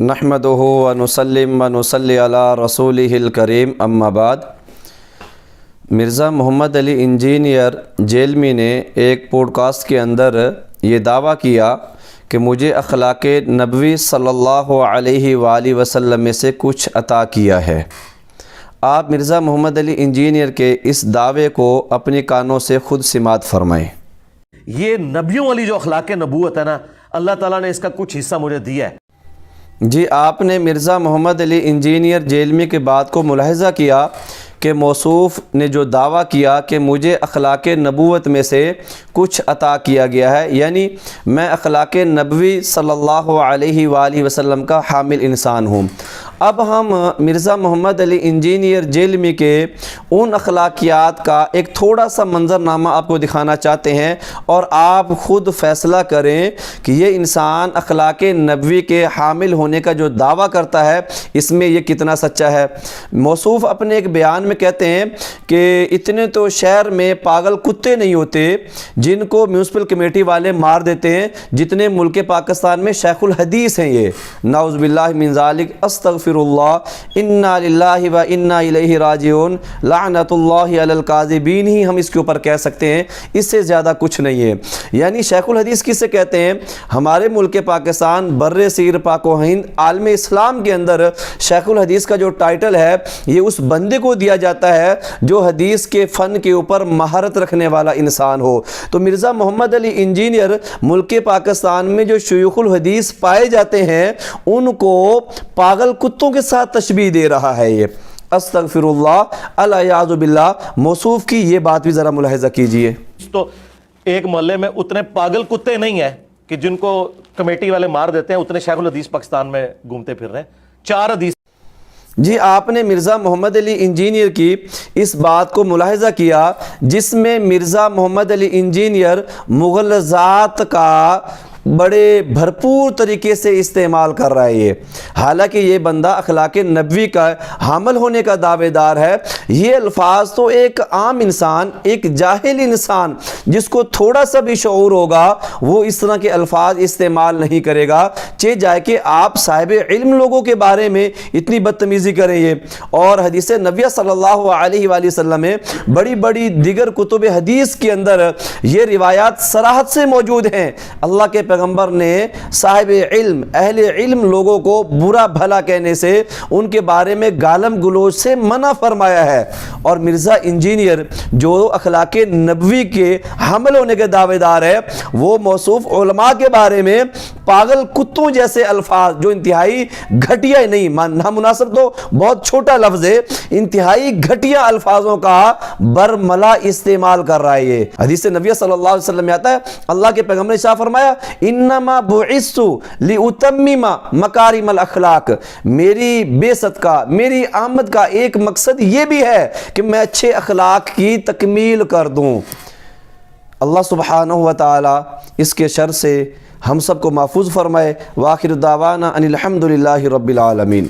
نحمدہ و نسلم و نصلی علی رسولہ الکریم اما بعد۔ مرزا محمد علی انجینئر جیلمی نے ایک پوڈ کاسٹ کے اندر یہ دعویٰ کیا کہ مجھے اخلاق نبوی صلی اللہ علیہ وآلہ وسلم میں سے کچھ عطا کیا ہے۔ آپ مرزا محمد علی انجینئر کے اس دعوے کو اپنے کانوں سے خود سماعت فرمائیں۔ یہ نبیوں والی جو اخلاق نبوت ہے نا، اللہ تعالیٰ نے اس کا کچھ حصہ مجھے دیا ہے۔ جی، آپ نے مرزا محمد علی انجینئر جیلمی کی بات کو ملاحظہ کیا کہ موصوف نے جو دعویٰ کیا کہ مجھے اخلاق نبوت میں سے کچھ عطا کیا گیا ہے، یعنی میں اخلاق نبوی صلی اللہ علیہ وآلہ وسلم کا حامل انسان ہوں۔ اب ہم مرزا محمد علی انجینئر جیلمی کے ان اخلاقیات کا ایک تھوڑا سا منظرنامہ آپ کو دکھانا چاہتے ہیں، اور آپ خود فیصلہ کریں کہ یہ انسان اخلاق نبوی کے حامل ہونے کا جو دعویٰ کرتا ہے اس میں یہ کتنا سچا ہے۔ موصوف اپنے ایک بیان میں کہتے ہیں کہ اتنے تو شہر میں پاگل کتے نہیں ہوتے جن کو میونسپل کمیٹی والے مار دیتے ہیں جتنے ملک پاکستان میں شیخ الحدیث ہیں۔ یہ نعوذ باللہ من ذالک، استغفر اللہ، انا للہ و انا الیہ راجعون، لعنت اللہ علی الکاذبین ہی ہم اس کے اوپر کہہ سکتے ہیں، اس سے زیادہ کچھ نہیں ہے۔ یعنی شیخ الحدیث کس سے کہتے ہیں؟ ہمارے ملک پاکستان بر صغیر پاک و ہند عالم اسلام کے اندر شیخ الحدیث کا جو ٹائٹل ہے یہ اس بندے کو دیا جاتا ہے جو حدیث کے فن کے اوپر مہارت رکھنے والا انسان ہو۔ تو مرزا محمد علی انجینئر ملک پاکستان میں جو شیوخ الحدیث پائے جاتے ہیں ان کو پاگل کتوں کے ساتھ تشبیہ دے رہا ہے۔ یہ استغفر اللہ، الیاذ باللہ۔ موصوف کی یہ بات بھی ذرا ملاحظہ کیجئے۔ تو ایک محلے میں اتنے پاگل کتے نہیں ہیں کہ جن کو کمیٹی والے مار دیتے ہیں، اتنے شیخ الحدیث پاکستان میں گھومتے پھر رہے ہیں۔ 4 حدیث۔ جی، آپ نے مرزا محمد علی انجینئر کی اس بات کو ملاحظہ کیا جس میں مرزا محمد علی انجینئر مغلظات کا بڑے بھرپور طریقے سے استعمال کر رہا ہے۔ حالانکہ یہ بندہ اخلاق نبوی کا حامل ہونے کا دعوے دار ہے۔ یہ الفاظ تو ایک عام انسان، ایک جاہل انسان جس کو تھوڑا سا بھی شعور ہوگا وہ اس طرح کے الفاظ استعمال نہیں کرے گا، چہ جائے کہ آپ صاحب علم لوگوں کے بارے میں اتنی بدتمیزی کریں۔ یہ اور حدیث نبوی صلی اللہ علیہ وآلہ وسلم میں بڑی بڑی دیگر کتب حدیث کے اندر یہ روایات صراحت سے موجود ہیں۔ اللہ کے پیغمبر نے صاحب علم، اہل علم لوگوں کو برا بھلا کہنے سے، ان کے بارے میں گالم گلوچ سے منع فرمایا ہے۔ اور مرزا انجینئر جو اخلاق نبوی کے حامل ہونے کے دعوے دار ہے وہ موصوف علماء کے بارے میں پاگل کتوں جیسے الفاظ، جو انتہائی گھٹیا نہیں، نامناسب تو بہت چھوٹا لفظ ہے، انتہائی گھٹیا الفاظوں کا برملا استعمال کر رہا ہے۔ یہ حدیث نبی صلی اللہ علیہ وسلم میں آتا ہے، اللہ کے پیغمبر نے شاہ فرمایا انما بعثت لاتمم مکارم الاخلاق، میری بعثت کا، میری آمد کا ایک مقصد یہ بھی ہے کہ میں اچھے اخلاق کی تکمیل کر دوں۔ اللہ سبحانہ و تعالی اس کے شر سے ہم سب کو محفوظ فرمائے۔ وآخر دعوانا ان الحمد للہ رب العالمین۔